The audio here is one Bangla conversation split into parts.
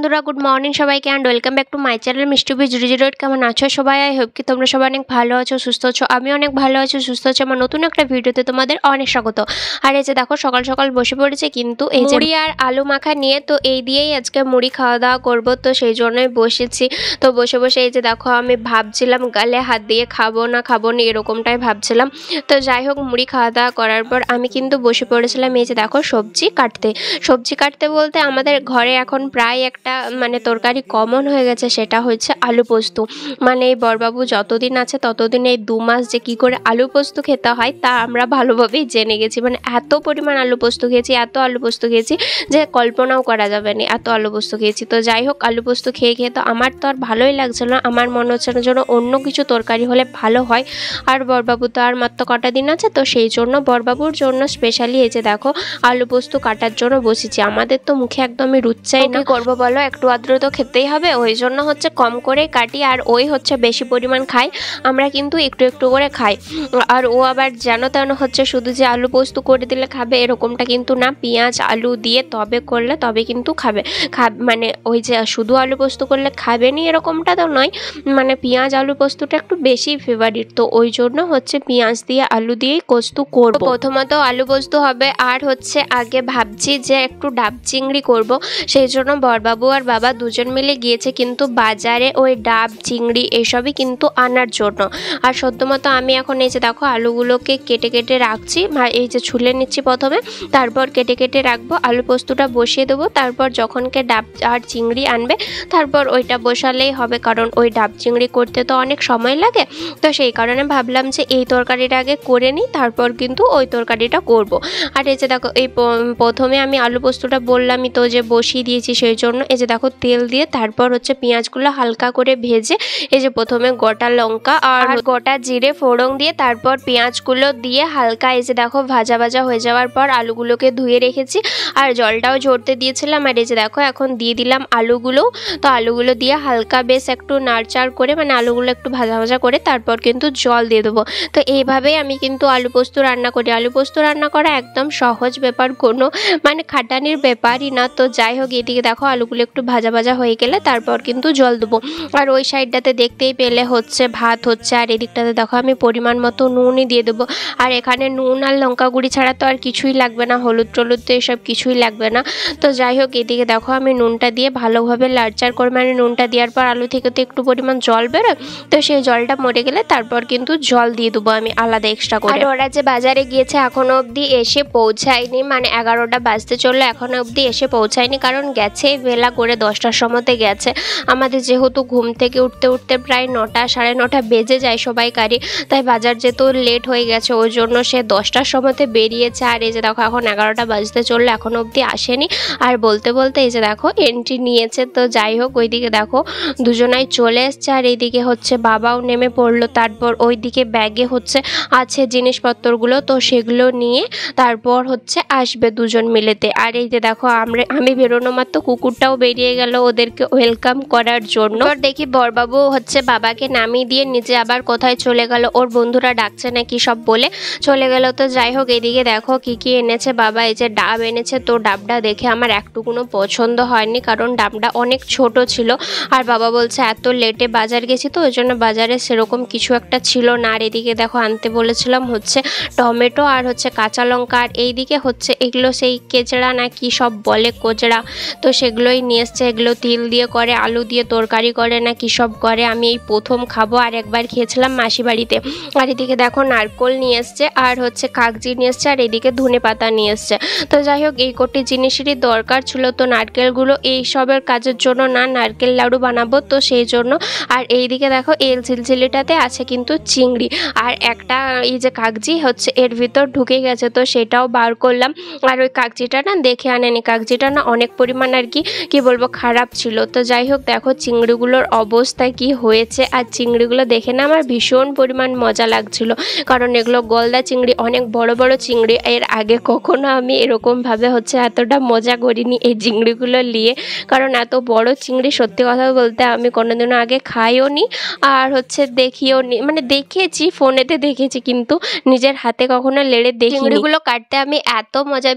বন্ধুরা গুড মর্নিং সবাইকে and welcome back to my channel মিষ্টি বি 008। কেমন আছো সবাই? আই হোপ কি তোমরা সবাই অনেক ভালো আছো, সুস্থ আছো। আমি অনেক ভালো আছি, সুস্থ আছি। আমার নতুন একটা ভিডিওতে তোমাদের অনেক স্বাগত। আর এই যে দেখো সকাল সকাল বসে পড়েছে কিন্তু এই যে মুড়ি আর আলু মাখা নিয়ে, তো এই দিয়েই আজকে মুড়ি খাওয়া দাওয়া করবো, তো সেই জন্যই বসেছি। তো বসে বসে এই যে দেখো আমি ভাবছিলাম গালে হাত দিয়ে খাবো না এরকমটাই ভাবছিলাম। তো যাই হোক, মুড়ি খাওয়া দাওয়া করার পর আমি কিন্তু বসে পড়েছিলাম এই যে দেখো সবজি কাটতে বলতে আমাদের ঘরে এখন প্রায় একটা তরকারি কমন হয়ে গেছে, সেটা হচ্ছে আলু পোস্ত। এই বড়বাবু যতদিন আছে ততদিন এই 2 মাস যে কি করে আলু পোস্ত খেতে হয় তা আমরা ভালোভাবেই জেনে গেছি। এত পরিমাণ আলু পোস্ত খেয়েছি যে কল্পনাও করা যাবে না, এত আলু পোস্ত খেয়েছি। তো যাই হোক, আলু পোস্ত খেয়ে তো আমার তো আর ভালোই লাগছিল না। আমার মনে হচ্ছে না যেন অন্য কিছু তরকারি হলে ভালো হয়। আর বড়বাবু তো আর মাত্র কটা দিন আছে, তো সেই জন্য বড়বাবুর জন্য স্পেশালি এই যে দেখো আলু পোস্ত কাটার জন্য বসেছি। আমাদের তো মুখে একদমই রুচাই না, করবো বলো, একটু আদ্র তো খেতেই হবে। ওই জন্য হচ্ছে কম করে কাটি, আর ওই হচ্ছে বেশি পরিমাণ খাই। আমরা কিন্তু একটু একটু করে খাই। আর ও আবার যেন তেন হচ্ছে শুধু যে আলু পোস্ত করে দিলে খাবে এরকমটা কিন্তু না, পেঁয়াজ আলু দিয়ে তবে কিন্তু খাবে। ওই যে শুধু আলু পোস্ত করলে খাবে নি এরকমটা তো নয়, পেঁয়াজ আলু পোস্তটা একটু বেশি ফেভারিট। তো ওই জন্য হচ্ছে পেঁয়াজ দিয়ে আলু দিয়েই পোস্ত করবো। প্রথমত আলু পোস্ত হবে, আর হচ্ছে আগে ভাবছি যে একটু ডাব চিংড়ি করব। সেই জন্য বড়বাবু আর বাবা দুজন মিলে গিয়েছে কিন্তু বাজারে ওই ডাব চিংড়ি এসবই কিন্তু আনার জন্য। আর সদ্যমতো আমি এখন এই যে দেখো আলুগুলোকে কেটে কেটে রাখছি, এই যে ছুলে নিচ্ছি প্রথমে, তারপর কেটে কেটে রাখবো। আলু পোস্তটা বসিয়ে দেবো, তারপর যখনকে ডাব আর চিংড়ি আনবে তারপর ওইটা বসালেই হবে, কারণ ওই ডাব চিংড়ি করতে তো অনেক সময় লাগে। তো সেই কারণে ভাবলাম যে এই তরকারিটা আগে করে নিই, তারপর কিন্তু ওই তরকারিটা করব। আর এই যে দেখো এই প্রথমে আমি আলু পোস্তটা বললামই তো যে বসিয়ে দিয়েছি, সেই জন্য এই যে দেখো তেল দিয়ে তারপর হচ্ছে পেঁয়াজগুলো হালকা করে ভেজে এই যে প্রথমে গোটা লঙ্কা আর গোটা জিরে ফোড়ন দিয়ে তারপর পেঁয়াজগুলো দিয়ে হালকা এই যে দেখো ভাজা ভাজা হয়ে যাওয়ার পর আলুগুলোকে ধুয়ে রেখেছি আর জলটাও ঝরতে দিয়েছিলাম। আর এই যে দেখো এখন দিয়ে দিলাম আলুগুলো। তো আলুগুলো দিয়ে হালকা বেশ একটু নাড়চাড় করে আলুগুলো একটু ভাজা ভাজা করে তারপর কিন্তু জল দিয়ে দেবো। তো এইভাবেই আমি কিন্তু আলু পোস্ত রান্না করি। আলু পোস্ত রান্না করা একদম সহজ ব্যাপার, কোনো খাটানির ব্যাপারই না। তো যাই হোক, এদিকে দেখো আলুগুলো একটু ভাজা ভাজা হয়ে গেলে তারপর কিন্তু জল দেবো। আর ওই সাইডটাতে দেখতেই পেলে হচ্ছে ভাত হচ্ছে, আর এদিকটাতে দেখো আমি পরিমাণ মতো নুনই দিয়ে দেবো। আর এখানে নুন আর লঙ্কা গুঁড়ি ছাড়া তো আর কিছুই লাগবে না, হলুদ টলুদ তো এসব কিছুই লাগবে না। তো যাই হোক, এদিকে দেখো আমি নুনটা দিয়ে ভালোভাবে লাড়চাড় করে নুনটা দেওয়ার পর আলু থেকে তো একটু পরিমাণ জল বেরোয়, তো সেই জলটা মরে গেলে তারপর কিন্তু জল দিয়ে দেবো আমি আলাদা এক্সট্রা করে। আর ওরা যে বাজারে গিয়েছে এখনো অবধি এসে পৌঁছায়নি, 11টা বাজতে চললো, এখনো অবধি এসে পৌঁছায়নি, কারণ গেছে বেলা করে 10টার সময়তে গেছে। আমাদের যেহেতু ঘুম থেকে উঠতে উঠতে প্রায় 9টা 9:30 বেজে যায় সবাইকারই, তাই বাজার যেহেতু লেট হয়ে গেছে ওই জন্য সে 10টার সময়তে বেরিয়েছে। আর এই যে দেখো এখন 11টা বাজতে চললো, এখনো অবধি আসেনি। আর বলতে বলতে এই যে দেখো এন্ট্রি নিয়েছে। তো যাই হোক, ওইদিকে দেখো দুজনাই চলে এসছে, আর এইদিকে হচ্ছে বাবাও নেমে পড়লো। তারপর ওইদিকে ব্যাগে হচ্ছে আছে জিনিসপত্রগুলো, তো সেগুলো নিয়ে তারপর হচ্ছে আসবে দুজন মিলেতে। আর এই যে দেখো আমি বেরোনো মাত্র কুকুরটাও বেরিয়ে গেল ওদেরকে ওয়েলকাম করার জন্য। দেখি বড়বাবু হচ্ছে বাবাকে নামিয়ে দিয়ে নিজে আবার কোথায় চলে গেল, ওর বন্ধুরা ডাকছে নাকি সব বলে চলে গেল। তো যাই হোক, এদিকে দেখো কি কি এনেছে বাবা। এই যে ডাব এনেছে, তো ডাবটা দেখে আমার একটুকুনো পছন্দ হয়নি, কারণ ডাবটা অনেক ছোট ছিল। আর বাবা বলছে এত লেটে বাজার গেছি তো ওই জন্য বাজারে সেরকম কিছু একটা ছিল না। আর এদিকে দেখো আনতে বলেছিলাম হচ্ছে টমেটো আর হচ্ছে কাঁচা লঙ্কা, আর এইদিকে হচ্ছে এগুলো সেই কেচড়া না কি সব বলে কোচড়া, তো সেগুলোই নিয়ে এসছে। এগুলো তিল দিয়ে করে, আলু দিয়ে তরকারি করে না কি সব করে, আমি এই প্রথম খাবো। আর একবার খেয়েছিলাম মাসি বাড়িতে। আর এদিকে দেখো নারকোল নিয়ে এসছে, আর হচ্ছে কাগজি নিয়ে এসছে, আর এদিকে ধনে পাতা নিয়ে এসছে। তো যাই হোক, এই কটি জিনিসেরই দরকার ছিল। তো নারকেলগুলো এই সবের কাজের জন্য না, নারকেল লাড়ু বানাবো তো সেই জন্য। আর এইদিকে দেখো এই ঝিলঝিলিটাতে আছে কিন্তু চিংড়ি, আর একটা এই যে কাগজি হচ্ছে এর ভিতর ঢুকে গেছে, তো সেটাও বার করলাম। আর ওই কাগজিটা না দেখে আনেনি, কাগজিটা না অনেক পরিমাণ আর কি বলবো খারাপ ছিল। তো যাই হোক, দেখো চিংড়িগুলোর অবস্থা কি হয়েছে। আর চিংড়িগুলো দেখে না আমার ভীষণ পরিমাণ মজা লাগছিল, কারণ এগুলো গলদা চিংড়ি, অনেক বড় বড় চিংড়ি। এর আগে কখনো আমি এরকমভাবে হচ্ছে এতটা মজা করিনি এই চিংড়িগুলো নিয়ে, কারণ এত বড় চিংড়ি সত্যি কথা বলতে আমি কোনোদিনও আগে খাইও নি, আর হচ্ছে দেখিও নি। দেখেছি ফোনেতে দেখেছি, কিন্তু নিজের হাতে কখনো লেড়ে দেখিনি। চিংড়িগুলো কাটতে আমি এত মজা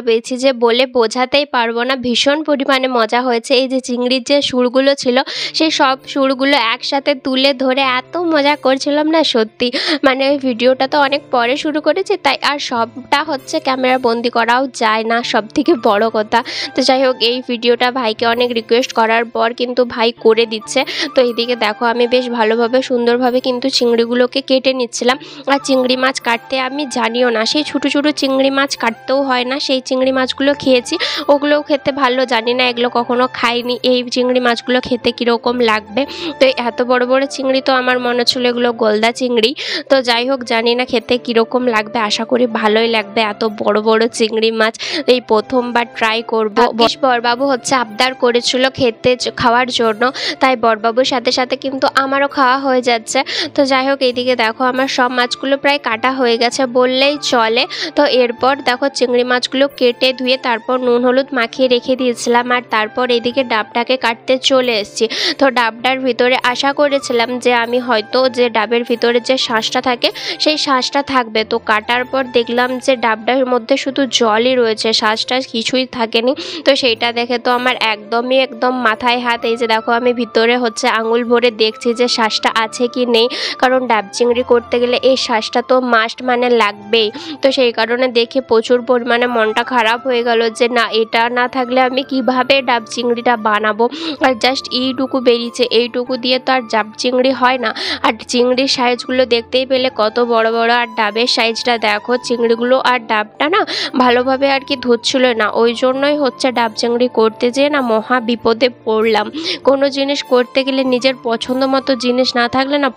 পেয়েছি যে বলে বোঝাতেই পারবো না। ভীষণ পরিমাণ মানে মজা হয়েছে। এই যে চিংড়ির যে সুরগুলো ছিল সেই সব সুরগুলো একসাথে তুলে ধরে এত মজা করছিলাম না সত্যি। মানে ওই ভিডিওটা তো অনেক পরে শুরু করেছি, তাই আর সবটা হচ্ছে ক্যামেরা বন্দি করাও যায় না, সব থেকে বড় কথা। তো যাই হোক, এই ভিডিওটা ভাইকে অনেক রিকোয়েস্ট করার পর কিন্তু ভাই করে দিচ্ছে। তো এইদিকে দেখো আমি বেশ ভালোভাবে সুন্দরভাবে কিন্তু চিংড়িগুলোকে কেটে নিচ্ছিলাম। আর চিংড়ি মাছ কাটতে আমি জানিও না, সেই ছোটো ছোটো চিংড়ি মাছ কাটতেও হয় না, সেই চিংড়ি মাছগুলো খেয়েছি, ওগুলোও খেতে ভালো, জানি না এগুলো কখনো খাইনি, এই চিংড়ি মাছগুলো খেতে কীরকম লাগবে। তো এত বড় বড় চিংড়ি তো আমার মনে হচ্ছিলো এগুলো গলদা চিংড়ি। তো যাই হোক, জানি না খেতে কীরকম লাগবে, আশা করি ভালোই লাগবে। এত বড় বড় চিংড়ি মাছ এই প্রথমবার ট্রাই করবো। বেশ বড়বাবু হচ্ছে আবদার করেছিল খাওয়ার জন্য, তাই বড়বাবুর সাথে সাথে কিন্তু আমারও খাওয়া হয়ে যাচ্ছে। তো যাই হোক, এইদিকে দেখো আমার সব মাছগুলো প্রায় কাটা হয়ে গেছে বললেই চলে। তো এরপর দেখো চিংড়ি মাছগুলো কেটে ধুয়ে তারপর নুন হলুদ মাখিয়ে রেখে দিয়েছিলাম। আর তারপর এইদিকে ডাবটাকে কাটতে চলে এসেছি। তো ডাবটার ভিতরে আশা করেছিলাম যে আমি হয়তো যে ডাবের ভিতরে যে শাঁসটা থাকে সেই শাঁসটা থাকবে। তো কাটার পর দেখলাম যে ডাবটার মধ্যে শুধু জলই রয়েছে, শাঁসটা কিছুই থাকেনি। তো সেইটা দেখে তো আমার একদম মাথায় হাত। এই যে দেখো আমি ভিতরে হচ্ছে আঙুল ভরে দেখছি যে শাঁসটা আছে কি নেই, কারণ ডাব চিংড়ি করতে গেলে এই শাঁসটা তো মাস্ট মানে লাগবেই। তো সেই কারণে দেখে প্রচুর পরিমাণে মনটা খারাপ হয়ে গেল যে না, এটা না থাকলে আমি কিভাবে ডাব চিংড়িটা বানাবো। আর জাস্ট এইটুকু বেরিয়েছে, এইটুকু দিয়ে তো আর ডাব চিংড়ি হয় না। আর চিংড়ির সাইজগুলো দেখতেই পেলে কত বড় বড়, আর ডাবের সাইজটা দেখো, চিংড়িগুলো আর ডাবটা না ভালোভাবে আর কি ধরছিল না, ওই জন্যই হচ্ছে ডাব চিংড়ি করতে যেয়ে না মহা বিপদে পড়লাম। কোনো জিনিস করতে গেলে নিজের পছন্দ মতো জিনিস না থাকলে না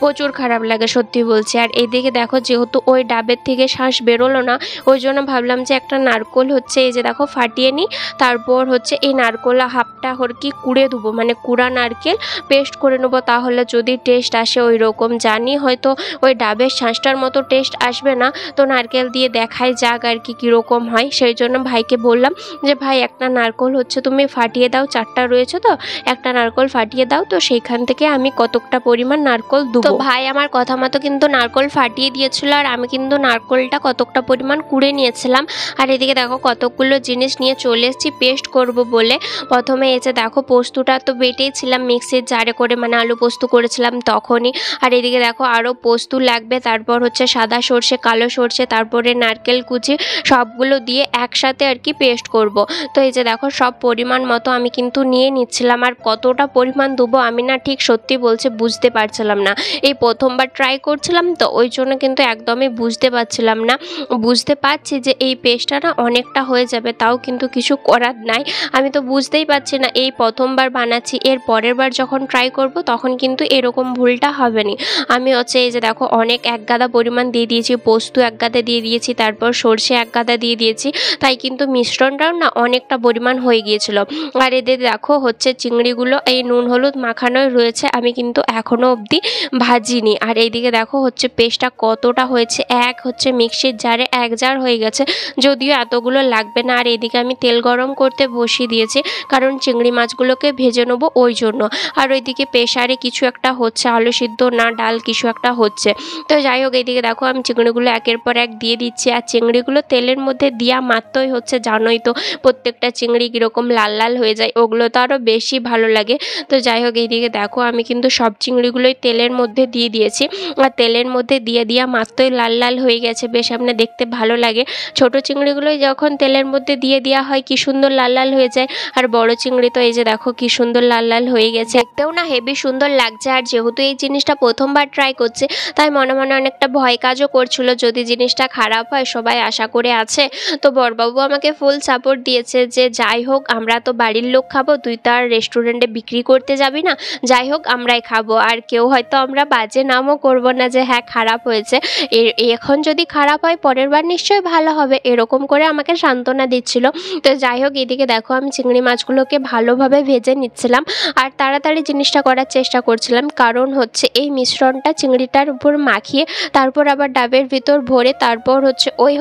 প্রচুর খারাপ লাগে সত্যি বলছি। আর এদিকে দেখো যেহেতু ওই ডাবের থেকে শ্বাস বেরোলো না, ওই জন্য ভাবলাম যে একটা নারকোল হচ্ছে এই যে দেখো ফাটিয়ে নিই, তারপর হচ্ছে এই নারকোল হাফটা কি কুড়ে দেবো, মানে কুড়া নারকেল পেস্ট করে নেবো, তাহলে যদি টেস্ট আসে ওই রকম। জানি হয়তো ওই ডাবের শ্বাসটার মতো টেস্ট আসবে না, তো নারকেল দিয়ে দেখাই যাক আর কি কীরকম হয়। সেই জন্য ভাইকে বললাম যে ভাই একটা নারকোল হচ্ছে তুমি ফাটিয়ে দাও, 4টা রয়েছে তো একটা নারকোল ফাটিয়ে দাও, তো সেইখান থেকে আমি কতকটা পরিমাণ নারকোল দেবো। তো ভাই আমার কথা মতো কিন্তু নারকোল ফাটিয়ে দিয়েছিল, আর আমি কিন্তু নারকোলটা কতকটা পরিমাণ কুড়ে নিয়েছিলাম। আর এদিকে দেখো কতকগুলো জিনিস নিয়ে চলে এসেছি পেস্ট করব বলে। প্রথমে এই যে দেখো পোস্তটা তো বেটেছিলাম মিক্সির জারে করে, মানে আলু পোস্ত করেছিলাম তখনই। আর এদিকে দেখো আরও পোস্ত লাগবে, তারপর হচ্ছে সাদা সর্ষে, কালো সর্ষে, তারপরে নারকেল কুচি, সবগুলো দিয়ে একসাথে আর কি পেস্ট করব। তো এই যে দেখো সব পরিমাণ মতো আমি কিন্তু নিয়ে নিচ্ছিলাম। আর কতটা পরিমাণ দেবো আমি না ঠিক সত্যি বলছে বুঝতে পারছিলাম না, এই প্রথমবার ট্রাই করছিলাম তো ওই জন্য কিন্তু একদমই বুঝতে পারছিলাম না। বুঝতে পারছি যে এই পেস্টটা না অনেকটা হয়ে যাবে, তাও কিন্তু কিছু করার নাই, আমি তো বুঝতেই পারছি না, এই প্রথমবার বানাচ্ছি, এর পরের বার যখন ট্রাই করব তখন কিন্তু এরকম ভুলটা হবে না। আমি হচ্ছে এই যে দেখো অনেক 1 গাদা পরিমাণ দিয়ে দিয়েছি, পোস্ত 1 গাদা দিয়ে দিয়েছি, তারপর সর্ষে 1 গাদা দিয়ে দিয়েছি, তাই কিন্তু মিশ্রণটাও না অনেকটা পরিমাণ হয়ে গিয়েছিল। আর এদের দেখো হচ্ছে চিংড়িগুলো এই নুন হলুদ মাখানোই রয়েছে, আমি কিন্তু এখনও অবধি ভাজিনি। আর এইদিকে দেখো হচ্ছে পেস্টটা কতটা হয়েছে, হচ্ছে মিক্সির জারে 1 জার হয়ে গেছে, যদিও এতগুলো লাগবে না। আর এদিকে আমি তেল গরম করতে বসিয়ে দিয়েছি, কারণ চিংড়ি মাছগুলোকে ভেজে নেবো ওই জন্য। আর ওইদিকে প্রেসারে কিছু একটা হচ্ছে, আলু সিদ্ধ না ডাল কিছু একটা হচ্ছে। তো যাই হোক, এইদিকে দেখো আমি চিংড়িগুলো একের পর এক দিয়ে দিচ্ছি। আর চিংড়িগুলো তেলের মধ্যে দেওয়া মাত্রই হচ্ছে, জানোই তো প্রত্যেকটা চিংড়ি কীরকম লাল লাল হয়ে যায়, ওগুলো তো আরও বেশি ভালো লাগে। তো যাই হোক, এইদিকে দেখো আমি কিন্তু সব চিংড়িগুলোই তেলের মধ্যে দিয়ে দিয়েছি। আর তেলের মধ্যে দেওয়া মাত্রই লাল লাল হয়ে গেছে, বেশ সামনে দেখতে ভালো লাগে। ছোট চিংড়িগুলোই যখন তেলের মধ্যে দেওয়া হয় কি সুন্দর লাল লাল হয়ে যায়, আর বড় চিংড়ি তো এই যে দেখো কি সুন্দর লাল লাল হয়ে গেছে, দেখতেও না হেবি সুন্দর লাগছে। আর যেহেতু এই জিনিসটা প্রথমবার ট্রাই করছে, তাই মনে মনে অনেকটা ভয় কাজও করছিল যদি জিনিসটা খারাপ হয়, সবাই আশা করে আছে। তো বড়বাবু আমাকে ফুল সাপোর্ট দিয়েছে যে যাই হোক আমরা তো বাড়ির লোক খাবো, তুই তো আর রেস্টুরেন্টে বিক্রি করতে যাবি না, যাই হোক আমরাই খাবো, আর কেউ হয়তো আমরা বাজে নামও করবো না যে হ্যাঁ খারাপ হয়েছে, এখন যদি খারাপ হয় পরের বার নিশ্চয়ই ভালো হবে, এরকম করে আমাকে সান্ত্বনা দিচ্ছিল। তো যাই হোক, এদিকে দেখো আমি চিংড়ি মাছগুলোকে ভালোভাবে ভেজে নিচ্ছিলাম, আর তাড়াতাড়ি জিনিসটা করার চেষ্টা করছিলাম, কারণ হচ্ছে এই মিশ্রণটা চিংড়িটার উপর মাখিয়ে তারপর আবার ডাবের ভিতর ভরে তারপর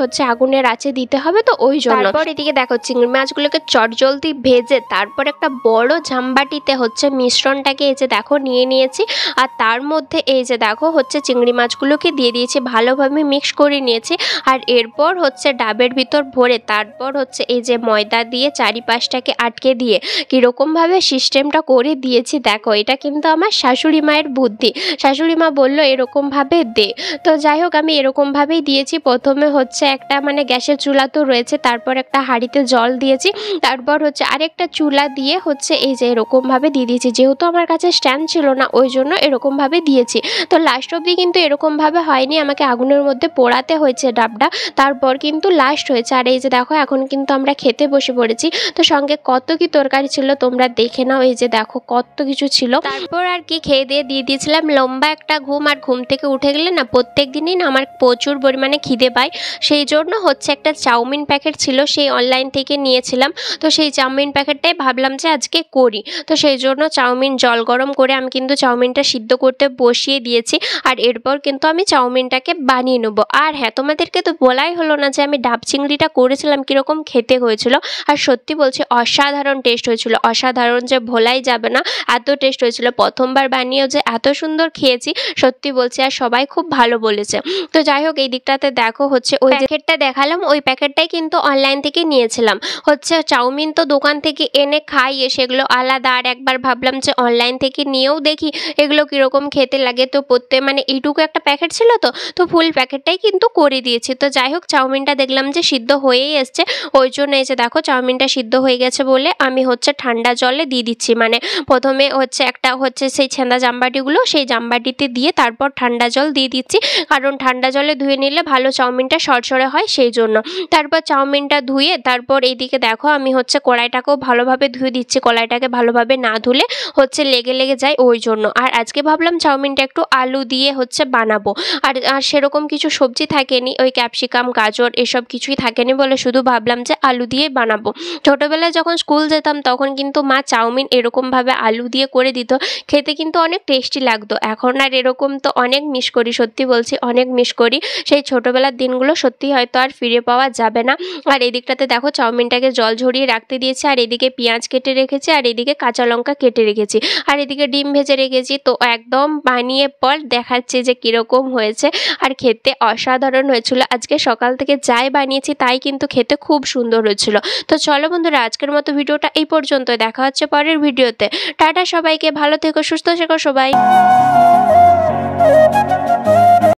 হচ্ছে আগুনের আঁচে দিতে হবে, তো ওই জন্য। তারপর এদিকে দেখো চিংড়ি মাছগুলোকে চটজলদি ভেজে তারপর একটা বড় ঝাম্বাটিতে হচ্ছে মিশ্রণটাকে এই যে দেখো নিয়ে নিয়েছি, আর তার মধ্যে এই যে দেখো হচ্ছে চিংড়ি মাছগুলোকে দিয়ে দিয়েছি, ভালোভাবে মিক্স করে নিয়েছি। আর এরপর হচ্ছে ডাবের ভিতর ভরে তারপর হচ্ছে এই যে ময়দা দিয়ে চারিপাশটাকে আটকে দিয়ে কীরকমভাবে সিস্টেমটা করে দিয়েছি দেখো। এটা কিন্তু আমার শাশুড়ি মায়ের বুদ্ধি। শাশুড়ি মা বললো এরকমভাবে দে। তো যাই হোক আমি এরকমভাবেই দিয়েছি। প্রথমে হচ্ছে একটা মানে গ্যাসের চুলা তো রয়েছে, তারপর একটা হাঁড়িতে জল দিয়েছি, তারপর হচ্ছে আরেকটা চুলা দিয়ে হচ্ছে এই যে এরকমভাবে দিয়ে দিয়েছি। যেহেতু আমার কাছে স্ট্যান্ড ছিল না ওই জন্য এরকমভাবে দিয়েছি। তো লাস্ট অবধি কিন্তু এরকমভাবে হয়নি, আমাকে আগুনের মধ্যে পোড়াতে হয়েছে ডাবটা, তারপর কিন্তু লাস্ট হয়েছে। আর এই যে দেখো এখন কিন্তু আমরা খেতে বসে পড়েছি। তো সঙ্গে কত কি তরকারি ছিল তোমরা দেখে নাও। এই যে দেখো কত কিছু ছিল। তারপর আর কি খেয়ে দিয়ে দিয়েছিলাম লম্বা একটা ঘুম। আর ঘুম থেকে উঠে গেলে না প্রত্যেক দিনই না আমার প্রচুর পরিমাণে খিদে পায়। সেই জন্য হচ্ছে একটা চাউমিন প্যাকেট ছিল, সেই অনলাইন থেকে নিয়েছিলাম। তো সেই চাউমিন প্যাকেটটাই ভাবলাম যে আজকে করি। তো সেই জন্য চাউমিন জল গরম করে আমি কিন্তু চাউমিনটা সিদ্ধ করতে বসিয়ে দিয়েছি। আর এরপর কিন্তু আমি চাউমিনটাকে বানিয়ে নেব। আর হ্যাঁ, তোমাদেরকে তো বলাই হলো না যে আমি ডাব চিংড়িটা করেছিলাম কীরকম খেতে হয়েছিল। আর সত্যি বলছি অসাধারণ টেস্ট হয়েছিল, অসাধারণ যে ভোলাই যাবে না, এত টেস্ট হয়েছিল। প্রথমবার বানিয়েও যে এত সুন্দর খেয়েছি সত্যি বলছি, আর সবাই খুব ভালো বলেছে। তো যাই হোক এই দিকটাতে দেখো হচ্ছে ওই প্যাকেটটা দেখালাম, ওই প্যাকেটটাই কিন্তু অনলাইন থেকে নিয়েছিলাম। হচ্ছে চাউমিন তো দোকান থেকে এনে খাই, সেগুলো আলাদা। আর একবার ভাবলাম যে অনলাইন থেকে নিয়েও দেখি এগুলো কীরকম খেতে লাগে। তো মানে এইটুকু একটা প্যাকেট ছিল তো ফুল প্যাকেটটাই কিন্তু করে দিয়েছি। তো যাই হোক চাউমিনটা দেখলাম যে সিদ্ধ হয়েই এসছে, ওই জন্য এসে দেখো চাউমিনটা সিদ্ধ হয়ে গেছে বলে আমি হচ্ছে ঠান্ডা জলে দিয়ে দিচ্ছি। মানে প্রথমে হচ্ছে একটা হচ্ছে সেই ছেঁদা জামবাটিগুলো সেই জামবাটিতে দিয়ে তারপর ঠান্ডা জল দিয়ে দিচ্ছি, কারণ ঠান্ডা জলে ধুয়ে নিলে ভালো চাউমিনটা সরসরে হয় সেই জন্য। তারপর চাউমিনটা ধুয়ে তারপর এইদিকে দেখো আমি হচ্ছে কড়াইটাকেও ভালোভাবে ধুয়ে দিচ্ছি। কড়াইটাকে ভালোভাবে না ধুলে হচ্ছে লেগে যায় ওই জন্য। আর আজকে ভাবলাম চাউমিনটা একটু আলু দিয়ে হচ্ছে বানাবো। আর সেরকম কিছু সবজি থাকেনি, ওই ক্যাপসিকাম গাজর এসব কিছুই থাকেনি বলে শুধু ভাবলাম যে আলু দিয়ে বানাবো। ছোটোবেলায় যখন স্কুল যেতাম তখন কিন্তু মা চাউমিন এরকমভাবে আলু দিয়ে করে দিত, খেতে কিন্তু অনেক টেস্টি লাগতো। এখন আর এরকম তো অনেক মিস করি, সত্যি বলছি অনেক মিস করি। সেই ছোটোবেলার দিনগুলো সত্যি হয়তো আর ফিরে পাওয়া যাবে না। আর এদিকটাতে দেখো চাউমিনটাকে জল ঝরিয়ে রাখতে দিয়েছি, আর এদিকে পেঁয়াজ কেটে রেখেছি, আর এদিকে কাঁচা লঙ্কা কেটে রেখেছি, আর এদিকে ডিম ভেজে রেখেছি। তো একদম বানিয়ে পর দেখাচ্ছে যে কীরকম হয়েছে। আর খেতে অসাধারণ হয়েছিল। আজকে সকাল থেকে যাই বানিয়েছি তাই কিন্তু খেতে খুব সুন্দর হয়েছিল। তো চলো বন্ধুরা আজকের মতো ভিডিওটা এই পর্যন্ত, দেখা হচ্ছে পরের ভিডিওতে। টাটা সবাইকে, ভালো থেকো, সুস্থ থেকো সবাই।